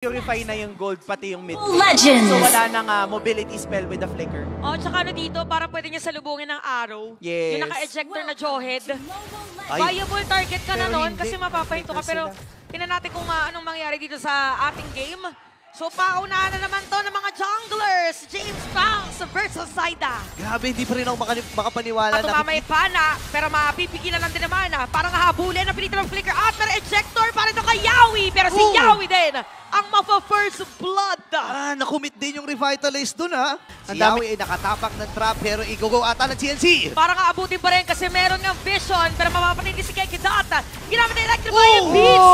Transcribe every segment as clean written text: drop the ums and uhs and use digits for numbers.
Purify na yung gold, pati yung mid. Legends! So wala nang mobility spell with the flicker. Oh, tsaka ano dito, para pwede niya salubungin ng arrow. Yes. Yung naka-ejector na jawhead. Ay. Viable target ka na Pero nun hindi. kasi mapapahinto ka. Pero tingnan natin kung anong mangyari dito sa ating game. So paunahan na naman to ng mga junglers. James Banks versus Zaida. Grabe, hindi pa rin ako makapaniwala. At tumamay pa na, pero mapipigilan lang din naman. Parang habulin na pilitan ng flicker out. Pero ejector para ito kay Yawi. Pero si Yawi din ang mapa-first blood. Nakumit din yung Revitalize dun, ha? Si Ang dami- Yawi ay nakatapak ng trap, pero igugo ata ng TNC. Parang aabutin pa rin kasi meron ng vision. Pero mapapanindi si Keke Dot. Ginamit na Electrify yung beats.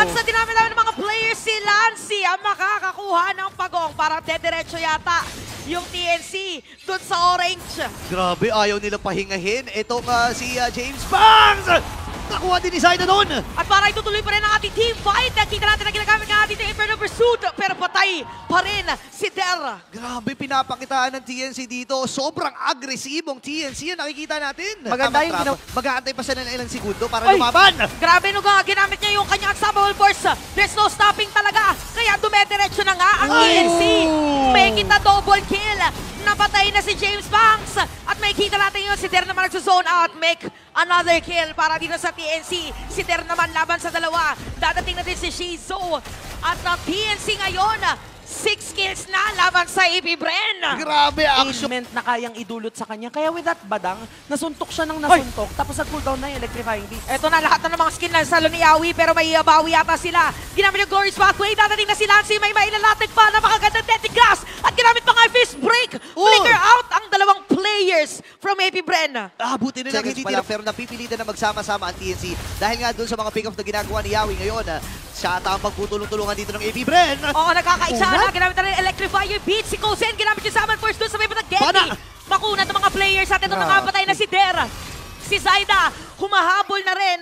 At sa dinami-dami ng mga players, si Lancy ang makakakuha ng pagong. Parang dediretso yata yung TNC dun sa orange. Grabe, ayaw nila pahingahin. Itong si James Banks! Nakuha din ni Zaida doon. At para itutuloy pa rin ang ating team fight. Nakita natin na ginagamit ng ating Inferno Pursuit. Pero patay pa rin si Der. Grabe, pinapakitaan ng TNC dito. Sobrang agresibong TNC. Yan nakikita natin. Maganda Tamang yung trap. ginaw- Mag-aantay pa siya ng ilang segundo para Ay! lumaban. Grabe nung ginamit niya yung kanyang unstoppable force. There's no stopping talaga. Kaya dumediretso na nga ang TNC. May kita double kill. Napatay na si James Banks. At may kita natin yun. Si Der naman nagsa-zone out. Make another kill para dito sa TNC. Si Der naman laban sa dalawa. Dadating na din si Shizu. At ang TNC ngayon, 6 kills na laban sa AP Bren. Grabe, action. Ailment na kayang idulot sa kanya. Kaya with that badang, nasuntok siya ng nasuntok. Tapos nag-cooldown na yung electrifying beast. Eto na lahat na ng mga skin lang sa ni Yawi, pero may bawi yata sila. Ginamit yung Glorious Pathway, dadating na si Lancy, may mailalatig pa, napakagandang Deadly Glass, at ginamit pa nga yung Fist Break. Flicker out ang dalawang players from AP Bren. Buti na lang Seconds hindi pa tira, lang. pero napipilitan na magsama-sama ang TNC. Dahil nga doon sa mga pick-off na ginagawa ni Yawi ngayon, siya ata ang pagputulong-tulungan dito ng AP Bren. Oo, nagkakaisa na, ginamit na rin Electrify yung Beat, si Kozen, ginamit yung Summon Force doon sa may batang Genji. Pana! Makunat ng mga players at ito nakapatay na si Der. Si Zaida, humahabol na rin.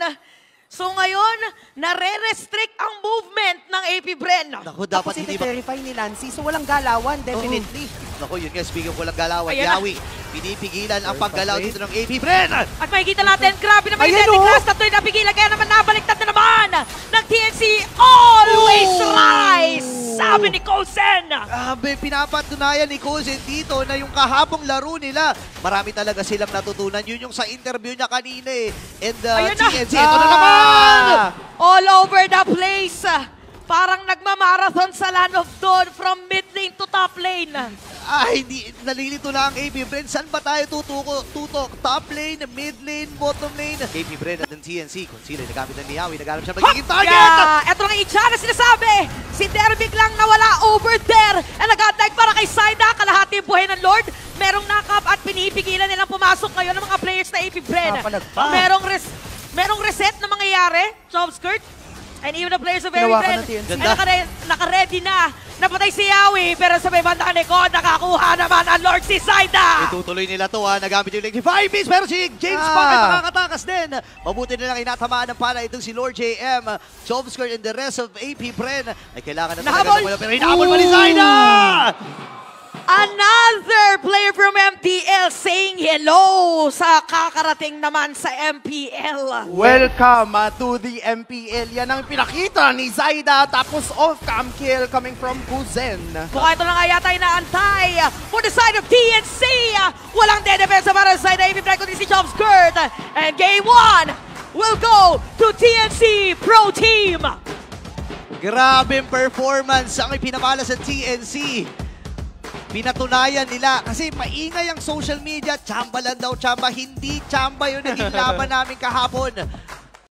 So ngayon, nare-restrict ang movement ng AP Bren. Naku, Tapos dapat hindi ba... iti-terrify ni Lancy. So walang galawan, definitely. Naku, yun nga, speaking of walang galawan, Ayan na. Yawi, pinipigilan ang paggalaw dito ng AP Bren. At makikita natin, grabe naman yung Ayan, Deadly oh! Glass. Tatlo'y napigilan, kaya naman nabaliktad na naman ng TNC. Always rise! Sabi ni Kozen. Grabe, pinapatunayan ni Kozen dito na yung kahabang laro nila, marami talaga silang natutunan. Yun yung sa interview niya kanina eh. And Ayun na. TNC, ito na naman! All over the place. Parang nagmamarathon sa Land of Dawn from mid lane to top lane. Hindi, nalilito na ang AP Bren. Saan ba tayo tutok? Top lane, mid lane, bottom lane. AP Bren at ng TNC. Kung sila nagamit ng Niyawi, nagamit siya magiging target! Yeah. Eto nga itcha na sinasabi. Si Der biglang nawala over there. And nag-attack para kay Zaida. Kalahati buhay ng Lord. Merong knock-up at pinipigilan nilang pumasok ngayon ng mga players na AP Bren. Papalagpa. Merong reset na mangyayari. Job skirt. And even the players of AP Ginawa ka Bren ng TNC. ay naka-ready na. Napatay si Yawi. Pero sa may bandang likod, nakakuha naman ang Lord si Zaida. Itutuloy nila to nagamit yung Electrify Beast, pero si James Bond ay makakatakas din. Mabuti na lang inatamaan ng pala itong si Lord JM. Jobskirt and the rest of AP Bren ay kailangan na Nahabol! talaga pero hinahabol pa ni Zaida! Another player from MPL saying hello sa kakarating naman sa MPL. Welcome to the MPL. Yan ang pinakita ni Zaida. Tapos off-cam kill coming from Kozen. Mukha ito na nga yata inaantay for the side of TNC. Walang dedepensa para sa side na ibibigay kundi si Job Skirt. And game 1 will go to TNC Pro Team. Grabing performance ang ipinamala sa TNC. Pinatunayan nila kasi maingay ang social media. Tsamba lang daw, tsamba. Hindi tsamba yun naging laban namin kahapon.